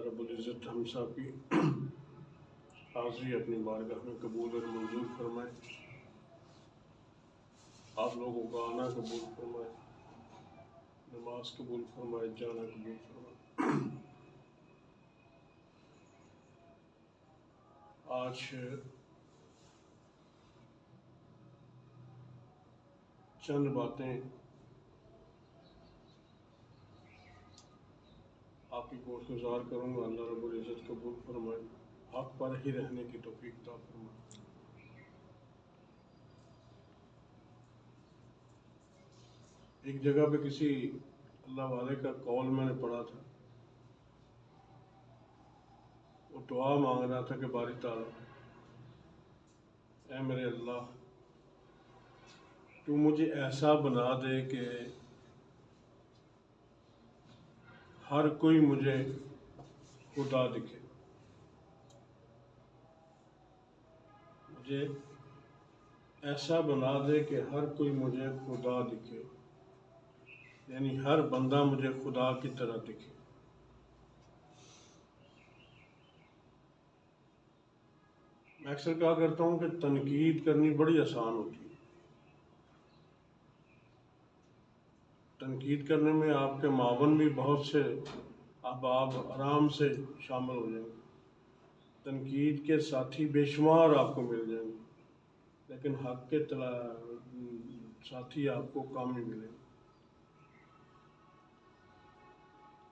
اللہ رب العزت ہم سب کی حاضری اپنی بارگاہ میں قبول اور منظور فرمائے، آپ لوگوں کا آنا قبول فرمائے، نماز قبول فرمائے، جانا قبول فرمائے۔ آج چند باتیں آپ کی گوش گزار کروں گا، اللہ رب العزت قبول فرمائے، حق پر ہی رہنے کی توفیق عطا فرمائے۔ ایک جگہ پہ کسی اللہ والے کا قول میں نے پڑھا تھا، وہ دعا مانگ رہا تھا کہ باری تعالیٰ اے میرے اللہ، تو مجھے ایسا بنا دے کہ ہر کوئی مجھے خدا دکھے، مجھے ایسا بنا دے کہ ہر کوئی مجھے خدا دکھے، یعنی ہر بندہ مجھے خدا کی طرح دکھے۔ میں اکثر کہا کرتا ہوں کہ تنقید کرنی بڑی آسان ہوتی ہے، تنقید کرنے میں آپ کے معاون بھی بہت سے اب آپ آرام سے شامل ہو جائیں گے، تنقید کے ساتھی بے شمار آپ کو مل جائیں گے، لیکن حق کے ساتھی آپ کو کم ہی ملیں گے۔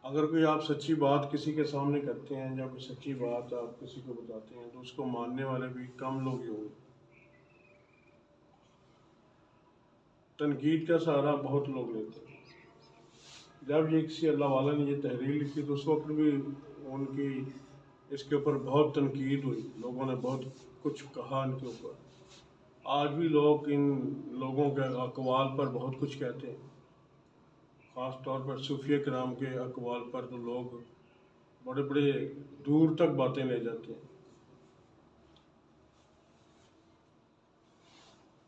اگر کوئی آپ سچی بات کسی کے سامنے کرتے ہیں یا کوئی سچی بات آپ کسی کو بتاتے ہیں تو اس کو ماننے والے بھی کم لوگ ہی ہوں گے۔ تنقید کا سہارا بہت لوگ لیتے ہیں۔ جب یہ کسی اللہ والا نے یہ تحریر لکھی تو اس وقت بھی ان کی اس کے اوپر بہت تنقید ہوئی، لوگوں نے بہت کچھ کہا ان کے اوپر۔ آج بھی لوگ ان لوگوں کے اقوال پر بہت کچھ کہتے ہیں، خاص طور پر صوفیہ کرام کے اقوال پر تو لوگ بڑے بڑے دور تک باتیں لے جاتے ہیں،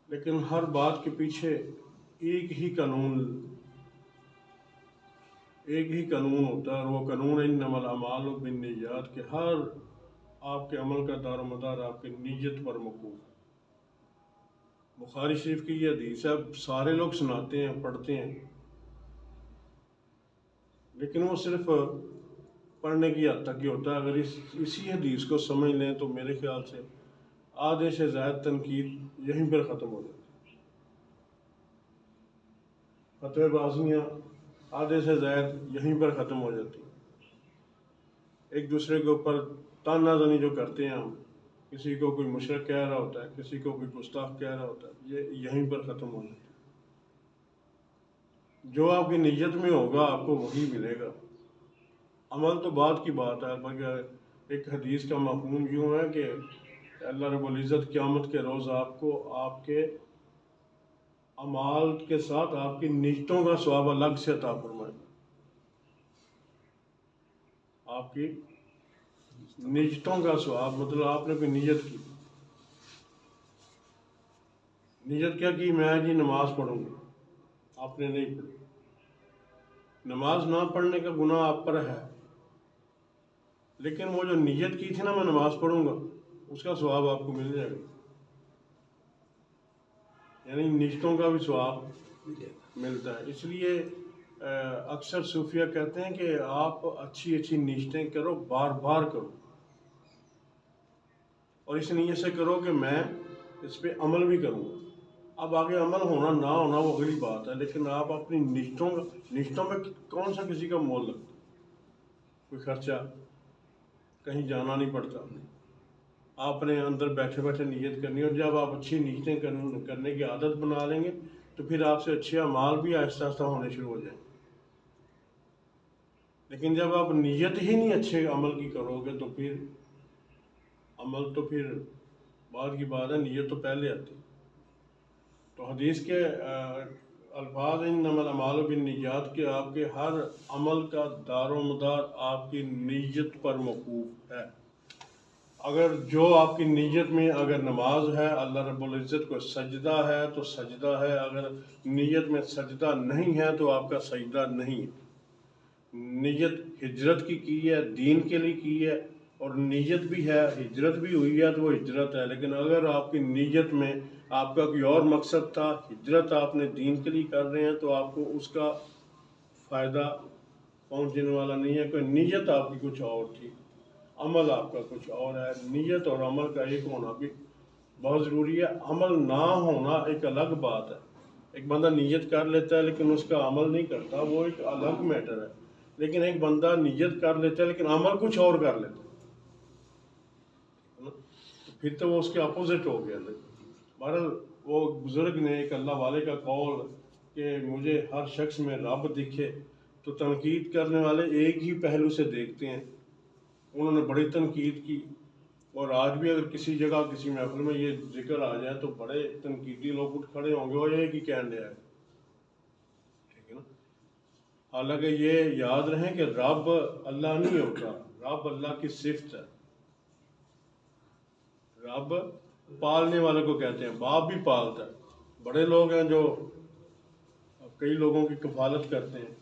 لیکن ہر بات کے پیچھے ایک ہی قانون ہوتا ہے، اور وہ قانون انما الاعمال بالنیات، کہ ہر آپ کے عمل کا دار و مدار آپ کی نیت پر موقوف ہے۔ بخاری شریف کی یہ حدیث ہے، سارے لوگ سناتے ہیں، پڑھتے ہیں، لیکن وہ صرف پڑھنے کی حد تک ہی ہوتا ہے۔ اگر اسی حدیث کو سمجھ لیں تو میرے خیال سے آدھے سے زائد تنقید یہیں پر ختم ہو جاتی ہے۔ فتوی بازیاں آدھے سے زائد یہیں پر ختم ہو جاتی ہیں۔ ایک دوسرے کے اوپر تانا زنی جو کرتے ہیں ہم، کسی کو کوئی مشرک کہہ رہا ہوتا ہے، کسی کو کوئی گستاخ کہہ رہا ہوتا ہے، یہ یہیں پر ختم ہو جاتی ہے۔ جو آپ کی نیت میں ہوگا آپ کو وہی ملے گا، عمل تو بعد کی بات ہے۔ مگر ایک حدیث کا مفہوم یوں ہے کہ اللہ رب العزت قیامت کے روز آپ کو آپ کے اعمال کے ساتھ آپ کی نیتوں کا ثواب الگ سے عطا فرمائے گا۔ آپ کی نیتوں کا ثواب، مطلب آپ نے کوئی نیت کی، نیت کیا کی؟ میں جی نماز پڑھوں گی، آپ نے نہیں پڑھی۔ نماز نہ پڑھنے کا گناہ آپ پر ہے، لیکن وہ جو نیت کی تھی نا میں نماز پڑھوں گا، اس کا ثواب آپ کو مل جائے گا، یعنی نیتوں کا بھی ثواب ملتا ہے۔ اس لیے اکثر صوفیہ کہتے ہیں کہ آپ اچھی اچھی نیتیں کرو، بار بار کرو، اور اس نیت سے کرو کہ میں اس پہ عمل بھی کروں گا۔ اب آگے عمل ہونا نہ ہونا وہ اگلی بات ہے، لیکن آپ اپنی نیتوں میں کون سا کسی کا مول لگتا ہے؟ کوئی خرچہ، کہیں جانا نہیں پڑتا، آپ نے اندر بیٹھے بیٹھے نیت کرنی ہے، اور جب آپ اچھی نیتیں کرنے کی عادت بنا لیں گے تو پھر آپ سے اچھے اعمال بھی آہستہ آہستہ ہونے شروع ہو جائیں گے۔ لیکن جب آپ نیت ہی نہیں اچھے عمل کی کرو گے تو پھر عمل تو پھر بعد کی بات ہے، نیت تو پہلے آتی۔ تو حدیث کے الفاظ انما الاعمال بالنیات کہ آپ کے ہر عمل کا دار و مدار آپ کی نیت پر موقوف ہے۔ اگر جو آپ کی نیت میں اگر نماز ہے، اللہ رب العزت کو سجدہ ہے تو سجدہ ہے، اگر نیت میں سجدہ نہیں ہے تو آپ کا سجدہ نہیں ہے۔ نیت ہجرت کی ہے، دین کے لیے کی ہے، اور نیت بھی ہے، ہجرت بھی ہوئی ہے تو وہ ہجرت ہے. لیکن اگر آپ کی نیت میں آپ کا کوئی اور مقصد تھا، ہجرت آپ نے دین کے لیے کر رہے ہیں، تو آپ کو اس کا فائدہ پہنچنے والا نہیں ہے. کوئی نیت آپ کی کچھ اور تھی، عمل آپ کا کچھ اور ہے. نیت اور عمل کا ایک ہونا بھی بہت ضروری ہے. عمل نہ ہونا ایک الگ بات ہے. ایک بندہ نیت کر لیتا ہے لیکن اس کا عمل نہیں کرتا، وہ ایک الگ میٹر ہے. لیکن ایک بندہ نیت کر لیتا ہے لیکن عمل کچھ اور کر لیتا ہے، تو پھر تو وہ اس کے اپوزٹ ہو گیا. بہرحال وہ بزرگ نے، ایک اللہ والے کا قول کہ مجھے ہر شخص میں رب دکھے، تو تنقید کرنے والے ایک ہی پہلو سے دیکھتے ہیں. انہوں نے بڑی تنقید کی، اور آج بھی اگر کسی جگہ کسی محفل میں یہ ذکر آ جائے تو بڑے تنقیدی لوگ اٹھ کھڑے ہوں گے، وہ ایک ہی کہنے آئے. ٹھیک ہے نا. حالانکہ یہ یاد رہیں کہ رب اللہ نہیں ہوتا، رب اللہ کی صفت ہے. رب پالنے والے کو کہتے ہیں، باپ بھی پالتا ہے. بڑے لوگ ہیں جو کئی لوگوں کی کفالت کرتے ہیں،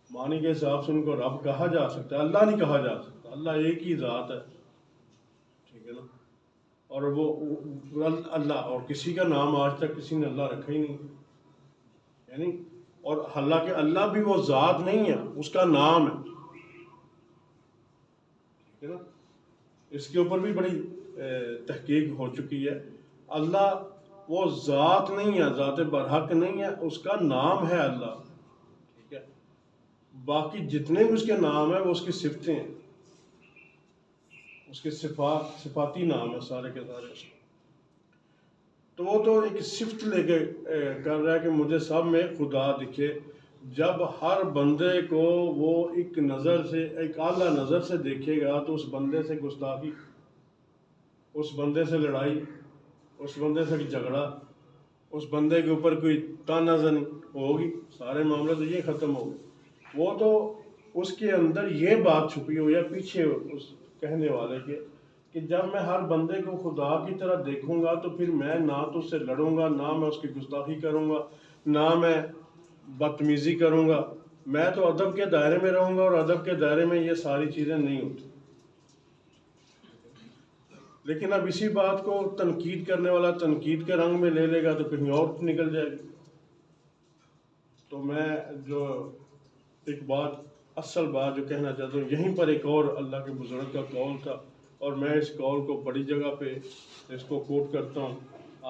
معنی کے حساب سے ان کو رب کہا جا سکتا ہے، اللہ نہیں کہا جا سکتا. اللہ ایک ہی ذات ہے. ٹھیک ہے نا. اور وہ اللہ، اور کسی کا نام آج تک کسی نے اللہ رکھا ہی نہیں، یعنی. اور حالانکہ اللہ بھی وہ ذات نہیں ہے، اس کا نام ہے. ٹھیک ہے نا. اس کے اوپر بھی بڑی تحقیق ہو چکی ہے. اللہ وہ ذات نہیں ہے، ذات برحق نہیں ہے، اس کا نام ہے اللہ. ٹھیک ہے. باقی جتنے بھی اس کے نام ہیں وہ اس کی صفتیں ہیں، اس کے صفاتی نام ہے سارے کے سارے. تو وہ تو ایک صفت لے کے کر رہا ہے کہ مجھے سب میں خدا دکھے. جب ہر بندے کو وہ ایک نظر سے، ایک اعلیٰ نظر سے دیکھے گا تو اس بندے سے گستاخی، اس بندے سے لڑائی، اس بندے سے جھگڑا، اس بندے کے اوپر کوئی تانا زنی ہوگی، سارے معاملے تو یہ ختم ہو گئے. وہ تو اس کے اندر یہ بات چھپی ہوئی ہے پیچھے اس کہنے والے کے، کہ جب میں ہر بندے کو خدا کی طرح دیکھوں گا تو پھر میں نہ تو اس سے لڑوں گا، نہ میں اس کی گستاخی کروں گا، نہ میں بدتمیزی کروں گا. میں تو ادب کے دائرے میں رہوں گا، اور ادب کے دائرے میں یہ ساری چیزیں نہیں ہوتی. لیکن اب اسی بات کو تنقید کرنے والا تنقید کے رنگ میں لے لے گا تو کہیں اور نکل جائے گی. تو میں جو ایک بات، اصل بات جو کہنا چاہتا ہوں، یہیں پر ایک اور اللہ کے بزرگ کا قول تھا، اور میں اس قول کو بڑی جگہ پہ اس کو کوٹ کرتا ہوں.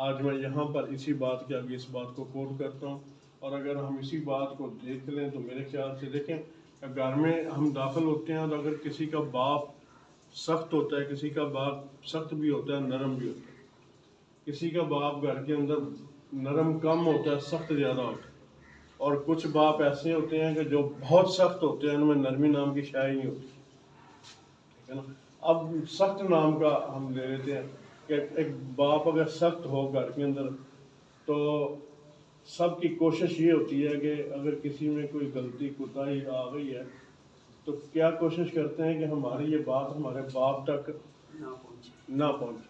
آج میں یہاں پر اسی بات کے آگے اس بات کو کوٹ کرتا ہوں. اور اگر ہم اسی بات کو دیکھ لیں تو میرے خیال سے، دیکھیں گھر میں ہم داخل ہوتے ہیں تو اگر کسی کا باپ سخت ہوتا ہے، کسی کا باپ سخت بھی ہوتا ہے، نرم بھی ہوتا ہے. کسی کا باپ گھر کے اندر نرم کم ہوتا ہے، سخت زیادہ ہوتا ہے. اور کچھ باپ ایسے ہوتے ہیں کہ جو بہت سخت ہوتے ہیں، ان میں نرمی نام کی شے نہیں ہوتی. ٹھیک ہے نا. اب سخت نام کا ہم لے لیتے ہیں کہ ایک باپ اگر سخت ہو گھر کے اندر، تو سب کی کوشش یہ ہوتی ہے کہ اگر کسی میں کوئی غلطی کوتاہی آ گئی ہے تو کیا کوشش کرتے ہیں کہ ہماری یہ بات ہمارے باپ تک نہ پہنچے.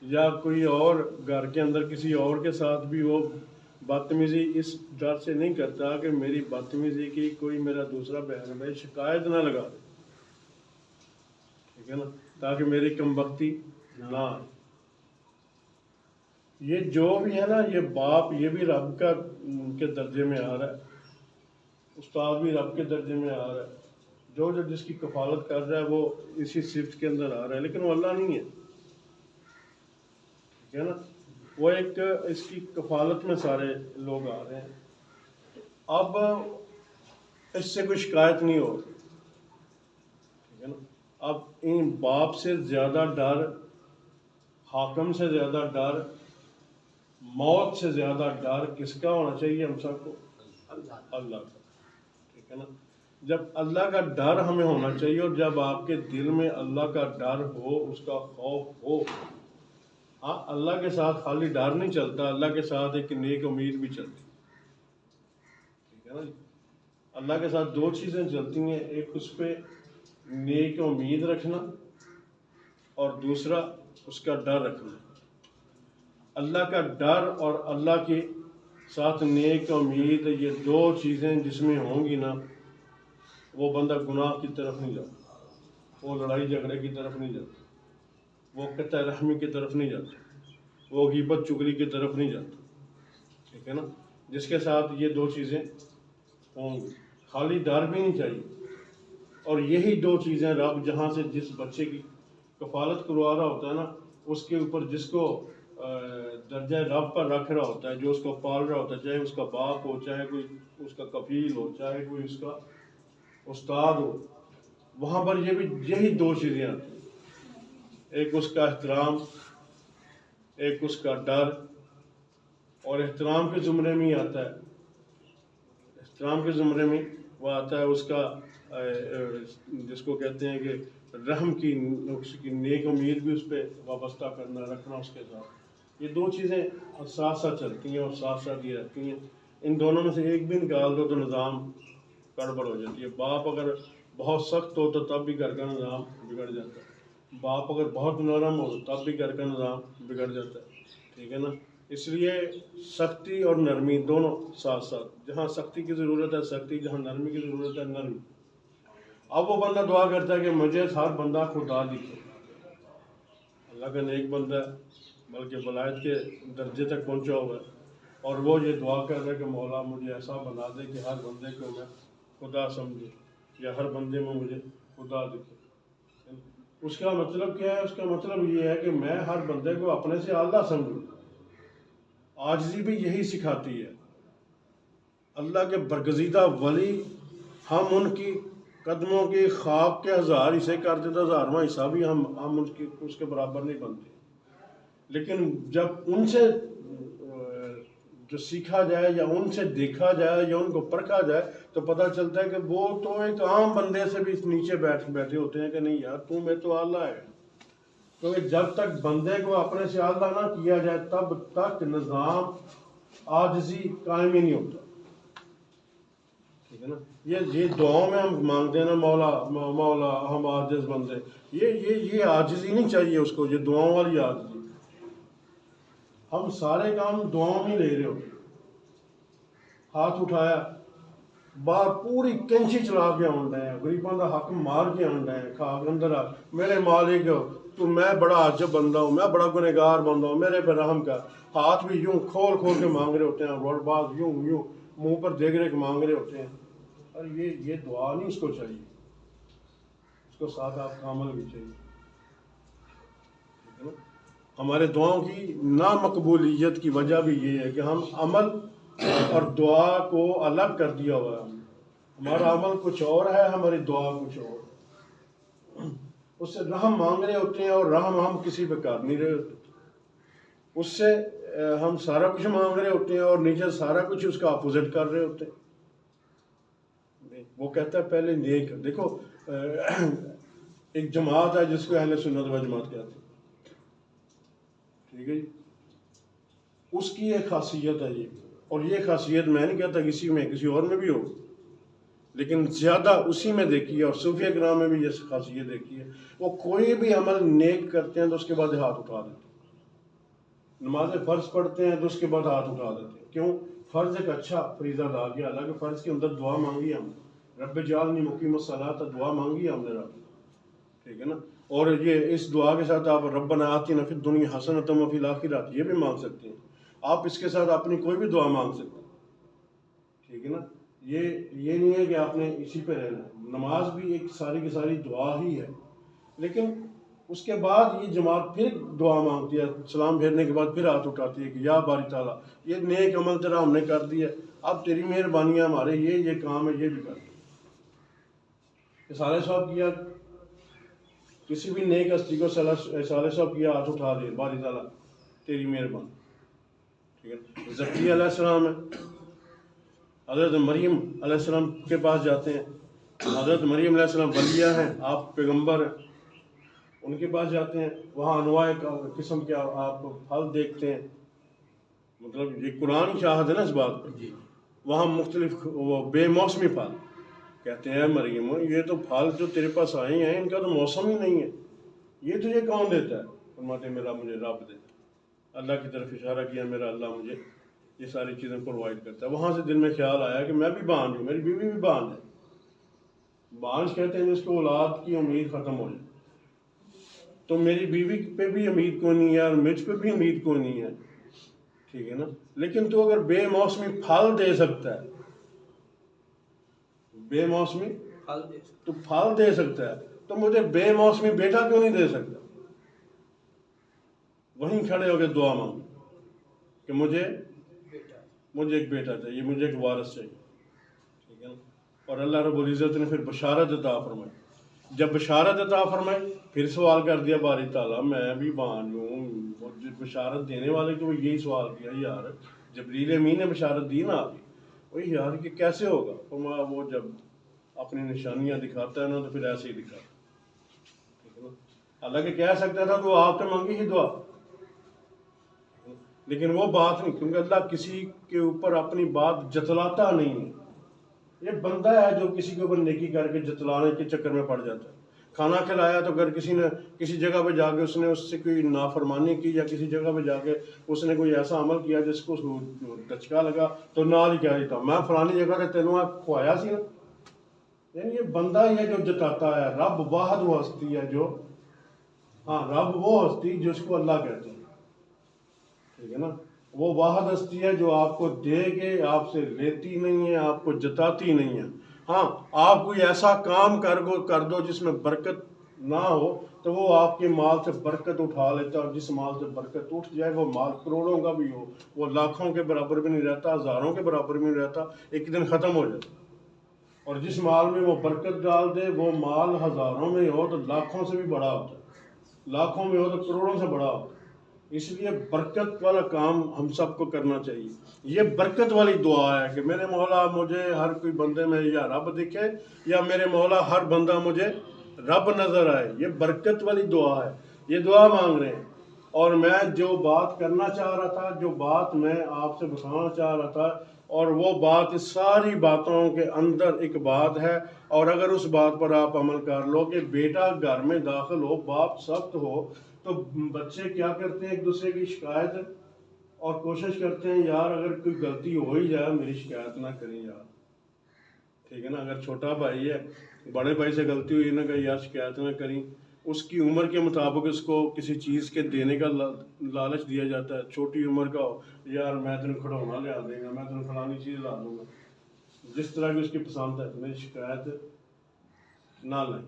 یا کوئی اور گھر کے اندر کسی اور کے ساتھ بھی وہ بدتمیزی اس ڈر سے نہیں کرتا کہ میری بدتمیزی کی کوئی میرا دوسرا بہن بھائی شکایت نہ لگا دے. ٹھیک ہے نا. تاکہ میری کم بختی نہ آئے. یہ جو بھی ہے نا، یہ باپ یہ بھی رب کا کے درجے میں آ رہا ہے، استاد بھی رب کے درجے میں آ رہا ہے. جو جس کی کفالت کر رہا ہے وہ اسی صفت کے اندر آ رہا ہے، لیکن وہ اللہ نہیں ہے. ٹھیک ہے نا. وہ ایک اس کی کفالت میں سارے لوگ آ رہے ہیں. اب اس سے کوئی شکایت نہیں ہو. ٹھیک ہے نا. اب ان باپ سے زیادہ ڈر، حاکم سے زیادہ ڈر، موت سے زیادہ ڈر کس کا ہونا چاہیے ہم سب کو؟ اللہ کا. ٹھیک ہے نا. جب اللہ کا ڈر ہمیں ہونا چاہیے، اور جب آپ کے دل میں اللہ کا ڈر ہو، اس کا خوف ہو. ہاں، اللہ کے ساتھ خالی ڈر نہیں چلتا، اللہ کے ساتھ ایک نیک امید بھی چلتی. ٹھیک ہے نا. اللہ کے ساتھ دو چیزیں چلتی ہیں، ایک اس پہ نیک امید رکھنا، اور دوسرا اس کا ڈر رکھنا. اللہ کا ڈر اور اللہ کے ساتھ نیک امید، یہ دو چیزیں جس میں ہوں گی نا، وہ بندہ گناہ کی طرف نہیں جاتا، وہ لڑائی جھگڑے کی طرف نہیں جاتا، وہ قطع رحمی کی طرف نہیں جاتا، وہ غیبت چغلی کی طرف نہیں جاتا، ٹھیک ہے نا؟ جس کے ساتھ یہ دو چیزیں ہوں گی، خالی ڈر بھی نہیں چاہیے۔ اور یہی دو چیزیں رب جہاں سے جس بچے کی کفالت کروا رہا ہوتا ہے نا، اس کے اوپر جس کو درجہ رب پر رکھ رہا ہوتا ہے، جو اس کو پال رہا ہوتا ہے، چاہے اس کا باپ ہو، چاہے کوئی اس کا کفیل ہو، چاہے کوئی اس کا استاد ہو، وہاں پر یہ بھی یہی دو چیزیں آتی ہیں، ایک اس کا احترام، ایک اس کا ڈر۔ اور احترام کے زمرے میں ہی آتا ہے، احترام کے زمرے میں وہ آتا ہے اس کا جس کو کہتے ہیں کہ رحم کی، اس کی نیک امید بھی اس پہ وابستہ کرنا، رکھنا اس کے ساتھ۔ یہ دو چیزیں ساتھ ساتھ چلتی ہیں اور ساتھ ساتھ یہ رہتی ہیں، ان دونوں میں سے ایک بھی نکال دو تو نظام گڑبڑ ہو جاتی ہے۔ باپ اگر بہت سخت ہو تو تب بھی گھر کا نظام بگڑ جاتا ہے، باپ اگر بہت نرم ہو تب بھی گھر کا نظام بگڑ جاتا ہے، ٹھیک ہے نا؟ اس لیے سختی اور نرمی دونوں ساتھ ساتھ، جہاں سختی کی ضرورت ہے سختی، جہاں نرمی کی ضرورت ہے نرمی۔ اب وہ بندہ دعا کرتا ہے کہ مجھے ہر بندہ خدا دکھے، اللہ کا نیک بندہ ہے، بلکہ ولایت کے درجے تک پہنچا ہوا ہے، اور وہ یہ دعا کر رہا ہے کہ مولا مجھے ایسا بنا دے کہ ہر بندے کو میں خدا سمجھے، یا ہر بندے میں مجھے خدا دکھے۔ اس کا مطلب کیا ہے؟ اس کا مطلب یہ ہے کہ میں ہر بندے کو اپنے سے اعلیٰ سمجھوں۔ عاجزی بھی یہی سکھاتی ہے۔ اللہ کے برگزیدہ ولی، ہم ان کی قدموں کی خاک کے ہزار حصے کر دے تو ہزارواں حصہ بھی ہم اس کے برابر نہیں بنتے، لیکن جب ان سے جو سیکھا جائے یا ان سے دیکھا جائے یا ان کو پرکھا جائے تو پتہ چلتا ہے کہ وہ تو ایک عام بندے سے بھی نیچے بیٹھے ہوتے ہیں کہ نہیں یار تو میں تو اعلیٰ ہے۔ کیونکہ جب تک بندے کو اپنے سے اعلیٰ نہ کیا جائے تب تک نظام عاجزی قائم ہی نہیں ہوتا، ٹھیک ہے نا؟ یہ دعاؤں میں ہم مانگتے ہیں نا مولا مولا ہم عاجز بندے، یہ عاجزی نہیں چاہیے اس کو، یہ دعاؤں والی عاجزی۔ ہم سارے کام دعاؤں میں لے رہے ہوتے، ہاتھ اٹھایا باہر پوری کینچی چلا کے آنڈا ہے، غریباں دا حق مار کے آنڈا ہے، کھا کے اندر آ میرے مالک تو میں بڑا عجب بندہ ہوں، میں بڑا گنہگار بندہ ہوں، میرے پہ رحم کر۔ ہاتھ بھی یوں کھول کھول کے مانگ رہے ہوتے ہیں، اور بعض یوں منہ پر دیکھ رہے کے مانگ رہے ہوتے ہیں۔ اور یہ دعا نہیں اس کو چاہیے، اس کو ساتھ آپ کا عمل بھی چاہیے، ٹھیک ہے نا؟ ہمارے دعاؤں کی نامقبولیت کی وجہ بھی یہ ہے کہ ہم عمل اور دعا کو الگ کر دیا ہوا ہے، ہمارا عمل کچھ اور ہے، ہماری دعا کچھ اور۔ اس سے رحم مانگ رہے ہوتے ہیں اور رحم ہم کسی پہ کر نہیں رہے ہوتے، اس سے ہم سارا کچھ مانگ رہے ہوتے ہیں اور نیچے سارا کچھ اس کا اپوزٹ کر رہے ہوتے ہیں۔ وہ کہتا ہے پہلے نیک، دیکھو ایک جماعت ہے جس کو اہل سنت و جماعت کہتے ہیں، ٹھیک ہے جی؟ اس کی ایک خاصیت ہے یہ، اور یہ خاصیت میں نہیں کہتا کسی میں کسی اور میں بھی ہو، لیکن زیادہ اسی میں دیکھی ہے، اور صوفیہ کرام میں بھی یہ خاصیت دیکھی ہے۔ وہ کوئی بھی عمل نیک کرتے ہیں تو اس کے بعد ہاتھ اٹھا دیتے ہیں، نماز فرض پڑھتے ہیں تو اس کے بعد ہاتھ اٹھا دیتے ہیں۔ کیوں؟ فرض ایک اچھا فریضہ ادا کیا، حالانکہ فرض کے اندر دعا مانگی ہم نے، رب جعلنی مقیم الصلاۃ، دعا مانگی ہم نے رب، ٹھیک ہے نا؟ اور یہ اس دعا کے ساتھ آپ ربنا آتنا فی الدنیا حسنۃ وفی الآخرۃ یہ بھی مانگ سکتے ہیں، آپ اس کے ساتھ اپنی کوئی بھی دعا مانگ سکتے ہیں، ٹھیک ہے نا؟ یہ نہیں ہے کہ آپ نے اسی پہ رہنا ہے۔ نماز بھی ایک ساری کی ساری دعا ہی ہے، لیکن اس کے بعد یہ جماعت پھر دعا مانگتی ہے، سلام پھیرنے کے بعد پھر ہاتھ اٹھاتی ہے کہ یا باری تعالیٰ یہ نیک عمل تیرا ہم نے کر دیا، اب تیری مہربانی ہمارے یہ کام ہے یہ بھی کر دیا۔ سالے صاحب کیا، کسی بھی نیک ہستی کو سالے صاحب کیا ہاتھ اٹھا دے، باری تعالیٰ تیری مہربانی، ٹھیک ہے؟ زکریا علیہ السلام ہے، حضرت مریم علیہ السلام کے پاس جاتے ہیں، حضرت مریم علیہ السلام ولیہ ہیں، آپ پیغمبر ہیں، ان کے پاس جاتے ہیں، وہاں انواع قسم کے آپ پھل دیکھتے ہیں، مطلب یہ قرآن شاہد ہے نا اس بات پہ، وہاں مختلف وہ بے موسمی پھل کہتے ہیں، مریم یہ تو پھل جو تیرے پاس آئے ہیں ان کا تو موسم ہی نہیں ہے، یہ تجھے کون دیتا ہے؟ فرماتے ہیں میرا مجھے رب دیتا ہے۔ اللہ کی طرف اشارہ کیا، میرا اللہ مجھے یہ ساری چیزیں پرووائڈ کرتا ہے۔ وہاں سے دل میں خیال آیا کہ میں بھی باندھ ہوں، میری بیوی بھی باندھ ہے، بانج کہتے ہیں جس کو اولاد کی امید ختم ہو جائے. تو میری بیوی پہ بھی امید کوئی نہیں ہے اور مجھ پہ بھی امید کوئی نہیں ہے, ٹھیک ہے نا. لیکن تو اگر بے موسمی پھل دے سکتا ہے, بے موسمی تو پھل دے سکتا ہے, تو مجھے بے موسمی بیٹا کیوں نہیں دے سکتا؟ وہیں کھڑے ہو کے دعا مانگو کہ مجھے ایک بیٹا چاہیے, مجھے ایک وارث چاہیے, ٹھیک ہے نا. اور اللہ رب العزت نے پھر بشارت عطا فرمائی. جب بشارت عطا فرمائی پھر سوال کر دیا باری تعالیٰ, میں بھی بانج ہوں, بشارت دینے والے کو یہی سوال کیا, یار جبریل امین نے بشارت دی نا آپ کی, وہی یار کہ کیسے ہوگا؟ فرمایا وہ جب اپنی نشانیاں دکھاتا ہے نا تو پھر ایسے ہی دکھاتا ہے, ٹھیک ہے نا. حالانکہ کہہ سکتا تھا تو آپ نے مانگی ہی دعا, لیکن وہ بات نہیں, کیونکہ اللہ کسی کے اوپر اپنی بات جتلاتا نہیں ہے. یہ بندہ ہے جو کسی کے اوپر نیکی کر کے جتلانے کے چکر میں پڑ جاتا ہے. کھانا کھلایا تو اگر کسی نے کسی جگہ پہ جا کے اس نے اس سے کوئی نافرمانی کی, یا کسی جگہ پہ جا کے اس نے کوئی ایسا عمل کیا جس کو دچکا لگا, تو نال ہی کہہ دیتا میں فلانی جگہ سے تینوں کھوایا سی نا. یعنی یہ بندہ ہی ہے جو جتاتا ہے. رب واحد وہ ہستی ہے جو, ہاں رب وہ ہستی جس کو اللہ کہتے ہیں, ٹھیک ہے نا. وہ واحد ہستی ہے جو آپ کو دے کے آپ سے لیتی نہیں ہے, آپ کو جتاتی نہیں ہے. ہاں آپ کوئی ایسا کام کر دو جس میں برکت نہ ہو تو وہ آپ کے مال سے برکت اٹھا لیتا ہے, اور جس مال سے برکت اٹھ جائے وہ مال کروڑوں کا بھی ہو, وہ لاکھوں کے برابر بھی نہیں رہتا, ہزاروں کے برابر بھی نہیں رہتا, ایک دن ختم ہو جاتا. اور جس مال میں وہ برکت ڈال دے وہ مال ہزاروں میں ہو تو لاکھوں سے بھی بڑا ہوتا ہے, لاکھوں میں ہو تو کروڑوں سے بڑا ہوتا ہے. اس لیے برکت والا کام ہم سب کو کرنا چاہیے. یہ برکت والی دعا ہے کہ میرے مولا مجھے ہر کوئی بندے میں یا رب دکھے, یا میرے مولا ہر بندہ مجھے رب نظر آئے. یہ برکت والی دعا ہے, یہ دعا مانگ رہے ہیں. اور میں جو بات کرنا چاہ رہا تھا, جو بات میں آپ سے بتانا چاہ رہا تھا, اور وہ بات اس ساری باتوں کے اندر ایک بات ہے. اور اگر اس بات پر آپ عمل کر لو کہ بیٹا گھر میں داخل ہو, باپ سخت ہو, تو بچے کیا کرتے ہیں, ایک دوسرے کی شکایت اور کوشش کرتے ہیں یار اگر کوئی غلطی ہو ہی جائے میری شکایت نہ کریں یار, ٹھیک ہے نا. اگر چھوٹا بھائی ہے, بڑے بھائی سے غلطی ہوئی نہ کہ یار شکایت نہ کریں, اس کی عمر کے مطابق اس کو کسی چیز کے دینے کا لالچ دیا جاتا ہے. چھوٹی عمر کا ہو, یار میں تمہیں کھڑونا لے دیں گا, میں تمہیں فلانی چیز لا دوں گا, جس طرح کی اس کی پسند ہے, میری شکایت نہ لیں.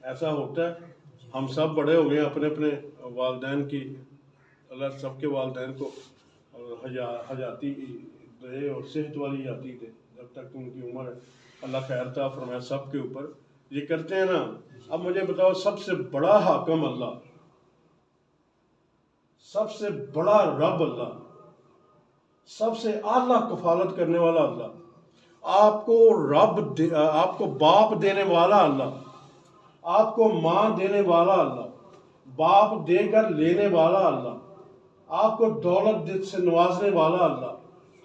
ایسا ہوتا ہے. ہم سب بڑے ہو گئے اپنے اپنے والدین کی, اللہ سب کے والدین کو حیاتی دے اور صحت والی حیاتی دے جب تک ان کی عمر ہے. اللہ خیر عطا فرمائے سب کے اوپر. یہ کرتے ہیں نا. اب مجھے بتاؤ, سب سے بڑا حاکم اللہ, سب سے بڑا رب اللہ, سب سے اعلیٰ کفالت کرنے والا اللہ, آپ کو باپ دینے والا اللہ, آپ کو ماں دینے والا اللہ, باپ دے کر لینے والا اللہ, آپ کو دولت سے نوازنے والا اللہ,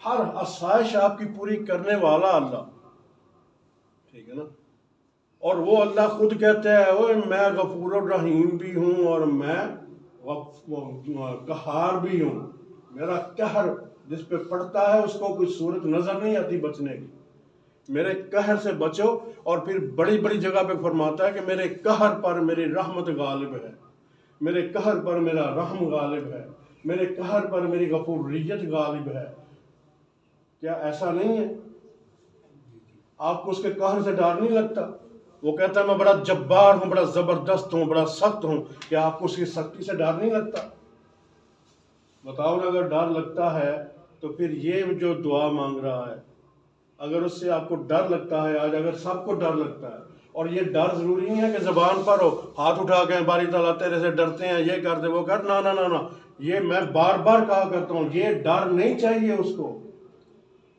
ہر آسائش آپ کی پوری کرنے والا اللہ, ٹھیک ہے نا. اور وہ اللہ خود کہتے ہیں اوے میں غفور الرحیم بھی ہوں اور میں قہار بھی ہوں. میرا قہر جس پہ پڑتا ہے اس کو کوئی صورت نظر نہیں آتی بچنے کی. میرے قہر سے بچو. اور پھر بڑی بڑی جگہ پہ فرماتا ہے کہ میرے قہر پر میری رحمت غالب ہے, میرے قہر پر میرا رحم غالب ہے, میرے قہر پر میری غفوریت غالب ہے. کیا ایسا نہیں ہے؟ آپ کو اس کے قہر سے ڈر نہیں لگتا؟ وہ کہتا ہے میں بڑا جبار ہوں, بڑا زبردست ہوں, بڑا سخت ہوں. کیا آپ کو اس کی سختی سے ڈر نہیں لگتا؟ بتاؤ نا. اگر ڈر لگتا ہے تو پھر یہ جو دعا مانگ رہا ہے, اگر اس سے آپ کو ڈر لگتا ہے, آج اگر سب کو ڈر لگتا ہے, اور یہ ڈر ضروری نہیں ہے کہ زبان پر ہو, ہاتھ اٹھا کے باری تعالیٰ تیرے سے ڈرتے ہیں, یہ کر دے وہ کر, نہ نہ نہ, یہ میں بار بار کہا کرتا ہوں, یہ ڈر نہیں چاہیے اس کو.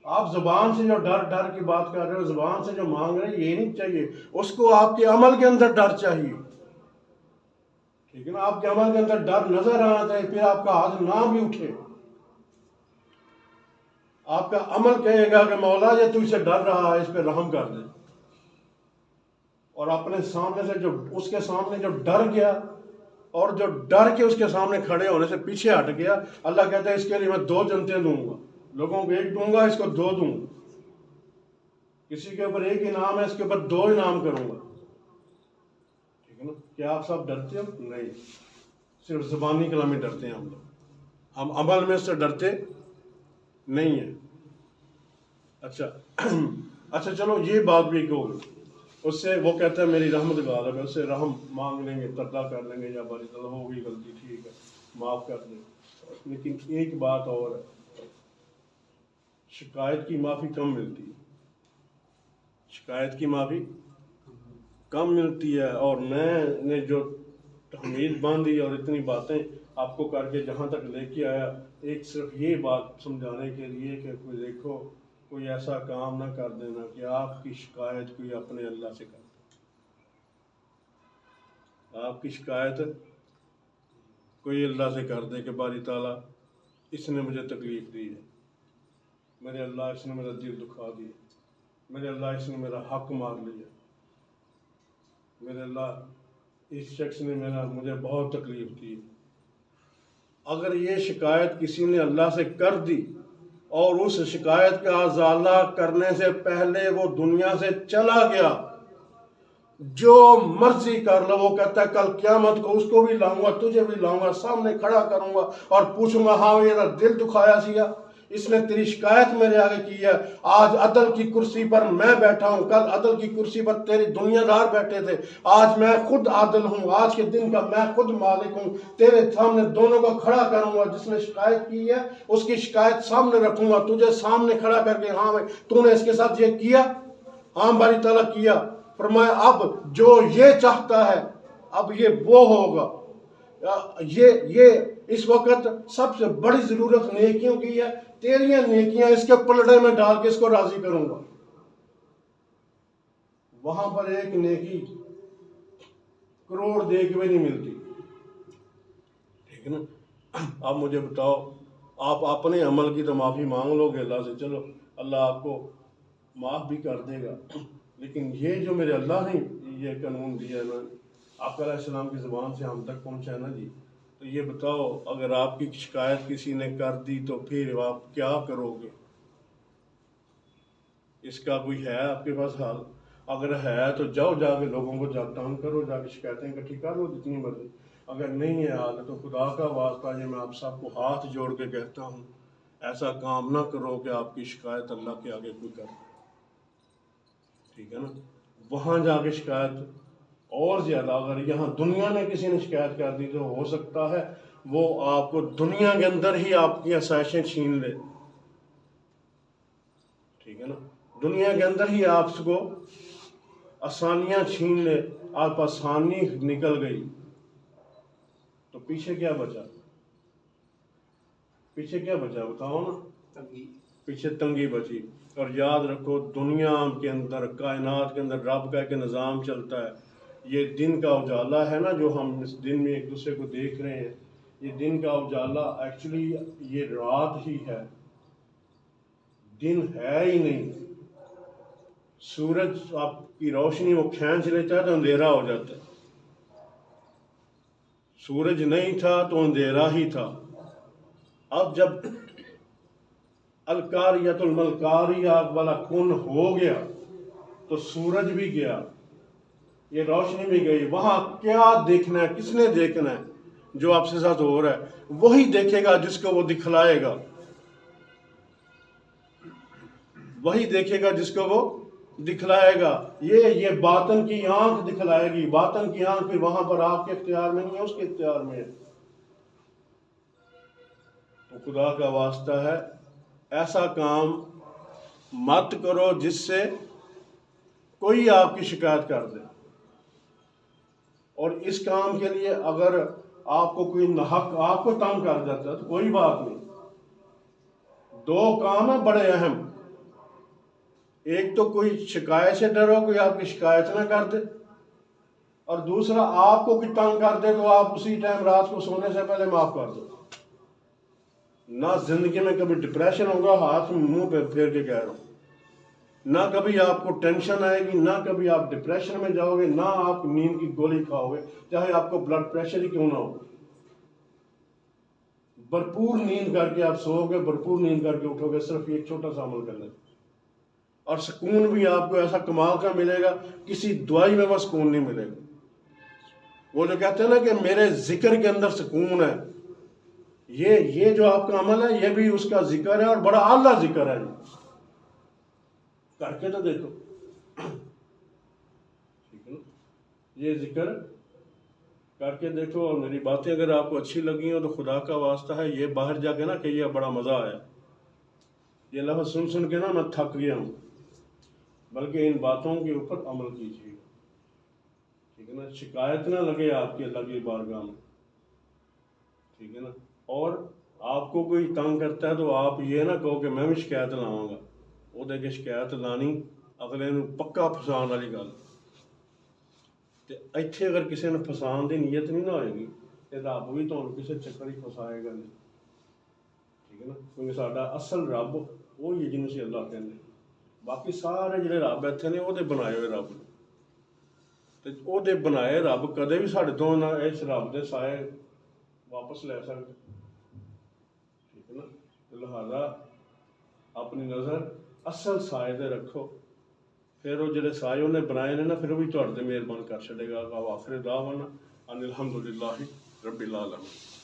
آپ زبان سے جو ڈر کی بات کر رہے ہو, زبان سے جو مانگ رہے ہیں, یہ نہیں چاہیے اس کو. آپ کے عمل کے اندر ڈر چاہیے, ٹھیک ہے نا. آپ کے عمل کے اندر ڈر نظر آنا چاہیے, پھر آپ کا ہاتھ نہ بھی اٹھے. آپ کا عمل کہے گا کہ مولا یہ تجھ سے ڈر رہا ہے, اس پہ رحم کر دے. اور اپنے سامنے سے جو اس کے سامنے جو ڈر گیا, اور جو ڈر کے اس کے سامنے کھڑے ہونے سے پیچھے ہٹ گیا, اللہ کہتا ہے اس کے لیے میں 2 جنتیں دوں گا. لوگوں کو 1 دوں گا, اس کو 2 دوں گا. کسی کے اوپر ایک انعام ہے، اس کے اوپر 2 انعام کروں گا، ٹھیک ہے نا؟ کیا آپ سب ڈرتے ہو؟ نہیں، صرف زبانی کلامی ڈرتے ہیں ہم لوگ، ہم عمل میں سے ڈرتے نہیں ہیں۔ اچھا چلو یہ بات بھی کہو، اس سے وہ کہتا ہے میری رحمت غالب ہے، اس سے رحم مانگ لیں گے، تردہ کر لیں گے، یا باری تعالیٰ ہو گئی غلطی، ٹھیک ہے معاف کر دیں۔ لیکن ایک بات اور ہے، شکایت کی معافی کم ملتی ہے، شکایت کی معافی کم ملتی ہے۔ اور میں نے جو تحمیل باندھی اور اتنی باتیں آپ کو کر کے جہاں تک لے کے آیا، ایک صرف یہ بات سمجھانے کے لیے کہ کوئی دیکھو کوئی ایسا کام نہ کر دینا کہ آپ کی شکایت کوئی اپنے اللہ سے کر دے، آپ کی شکایت کوئی اللہ سے کر دے کہ باری تعالیٰ اس نے مجھے تکلیف دی ہے، میرے اللہ اس نے میرا دل دکھا دیا، میرے اللہ اس نے میرا حق مار لیا، میرے اللہ اس شخص نے مجھے بہت تکلیف دی۔ اگر یہ شکایت کسی نے اللہ سے کر دی اور اس شکایت کا ازالہ کرنے سے پہلے وہ دنیا سے چلا گیا، جو مرضی کر لو، وہ کہتا ہے کل قیامت کو اس کو بھی لاؤں گا، تجھے بھی لاؤں گا، سامنے کھڑا کروں گا اور پوچھوں گا ہاں یہ دل دکھایا سیا، اس نے تیری شکایت میرے آگے کی ہے، آج عدل کی کرسی پر میں بیٹھا ہوں، کل عدل کی کرسی پر تیری دنیا دار بیٹھے تھے، آج میں خود عادل ہوں، آج کے دن کا میں خود مالک ہوں، تیرے سامنے دونوں کو کھڑا کروں گا، جس نے شکایت کی ہے اس کی شکایت سامنے رکھوں گا، تجھے سامنے کھڑا کر کے ہاں تو نے اس کے ساتھ یہ کیا، ہاں باری تعالیٰ کیا۔ فرمایا اب جو یہ چاہتا ہے اب یہ وہ ہوگا۔ یہ اس وقت سب سے بڑی ضرورت نیکیوں کی ہے، تیریاں نیکیاں اس کے پلڑے میں ڈال کے اس کو راضی کروں گا۔ وہاں پر ایک نیکی کروڑ دے کے بھی نہیں ملتی، ٹھیک ہے نا؟ آپ مجھے بتاؤ، آپ اپنے عمل کی تو معافی مانگ لو گے اللہ سے، چلو اللہ آپ کو معاف بھی کر دے گا، لیکن یہ جو میرے اللہ نے یہ قانون دیا ہے نا، آقا علیہ السلام کی زبان سے ہم تک پہنچا ہے نا جی، تو یہ بتاؤ اگر آپ کی شکایت کسی نے کر دی تو پھر آپ کیا کرو گے؟ اس کا کوئی ہے آپ کے پاس حل؟ اگر ہے تو جاؤ جا کے لوگوں کو تنگ کرو، جا کے شکایتیں اکٹھی کر لو جتنی مرضی، اگر نہیں ہے حال تو خدا کا واسطہ یہ میں آپ سب کو ہاتھ جوڑ کے کہتا ہوں ایسا کام نہ کرو کہ آپ کی شکایت اللہ کے آگے کوئی کر، ٹھیک ہے نا؟ وہاں جا کے شکایت اور زیادہ، اگر یہاں دنیا نے کسی نے شکایت کر دی تو ہو سکتا ہے وہ آپ کو دنیا کے اندر ہی آپ کی آسائشیں چھین لے، ٹھیک ہے نا؟ دنیا کے اندر ہی آپ کو آسانیاں چھین لے، آپ آسانی نکل گئی تو پیچھے کیا بچا؟ پیچھے کیا بچا بتاؤ نا؟ پیچھے تنگی بچی۔ اور یاد رکھو دنیا کے اندر، کائنات کے اندر رب کا ایک نظام چلتا ہے، یہ دن کا اجالا ہے نا جو ہم اس دن میں ایک دوسرے کو دیکھ رہے ہیں، یہ دن کا اجالا ایکچولی یہ رات ہی ہے، دن ہے ہی نہیں۔ سورج آپ کی روشنی وہ کھینچ لیتا ہے تو اندھیرا ہو جاتا ہے، سورج نہیں تھا تو اندھیرا ہی تھا، اب جب الکاریت الملکاریہ والا کن ہو گیا تو سورج بھی گیا، یہ روشنی بھی گئی، وہاں کیا دیکھنا ہے، کس نے دیکھنا ہے؟ جو آپ سے ساتھ ہو رہا ہے وہی دیکھے گا جس کو وہ دکھلائے گا، وہی دیکھے گا جس کو وہ دکھلائے گا، یہ باطن کی آنکھ دکھلائے گی، باطن کی آنکھ بھی وہاں پر آپ کے اختیار میں نہیں ہے، اس کے اختیار میں ہے۔ تو خدا کا واسطہ ہے ایسا کام مت کرو جس سے کوئی آپ کی شکایت کر دے، اور اس کام کے لیے اگر آپ کو کوئی ناحق آپ کو تنگ کر جاتا ہے تو کوئی بات نہیں، 2 کام ہیں بڑے اہم، ایک تو کوئی شکایت سے ڈرو کوئی آپ کی شکایت نہ کر دے، اور دوسرا آپ کو کوئی تنگ کر دے تو آپ اسی ٹائم رات کو سونے سے پہلے معاف کر دو۔ نہ زندگی میں کبھی ڈپریشن ہوگا، ہاتھ منہ پہ پھیر کے کہہ رہا ہوں، نہ کبھی آپ کو ٹینشن آئے گی، نہ کبھی آپ ڈپریشن میں جاؤ گے، نہ آپ نیند کی گولی کھاؤ گے، چاہے آپ کو بلڈ پریشر ہی کیوں نہ ہو، بھرپور نیند کر کے آپ سو گے، بھرپور نیند کر کے اٹھو گے، صرف ایک چھوٹا سا عمل کرنا۔ اور سکون بھی آپ کو ایسا کمال کا ملے گا، کسی دوائی میں وہ سکون نہیں ملے گا۔ وہ جو کہتے ہیں نا کہ میرے ذکر کے اندر سکون ہے، یہ جو آپ کا عمل ہے یہ بھی اس کا ذکر ہے، اور بڑا اعلیٰ ذکر ہے، کر کے تو دیکھو، ٹھیک ہے نا؟ یہ ذکر کر کے دیکھو، اور میری باتیں اگر آپ کو اچھی لگی ہوں تو خدا کا واسطہ ہے یہ باہر جا کے نا کہ یہ بڑا مزہ آیا، یہ لفظ سن کے نا میں تھک گیا ہوں، بلکہ ان باتوں کے اوپر عمل کیجیے، ٹھیک ہے نا؟ شکایت نہ لگے آپ کی اللہ کی بارگاہ میں، ٹھیک ہے نا؟ اور آپ کو کوئی تنگ کرتا ہے تو آپ یہ نہ کہو کہ میں بھی شکایت لاؤں گا، وہ دے کے شکایت لانی اگلے نو پکا فسان والی گل، تے ایتھے اگر کسی نے فسان دی نیت نہیں نہ ہوئے گی تے رب بھی تمہیں کسی چکر ہی فسائے گا نہیں، ٹھیک ہے نا؟ کیونکہ ساڈا اصل رب وہی ہے جنوں سے اللہ کہنے، باقی سارے جڑے رب اتنے نے وہ بنائے ہوئے رب نے، تے وہ بنائے رب کدے بھی ساڈے تو نہ اس رب دے سائے واپس لے سکتے، ٹھیک ہے نا؟ لہذا اپنی نظر اصل سائے دے رکھو، پھر وہ جڑے سائے انہیں بنائے نے نا پھر وہ بھی تہاڈے تے مہربان کر چھڈے گا۔ آخر دعوانا ان الحمدللہ رب العالمین۔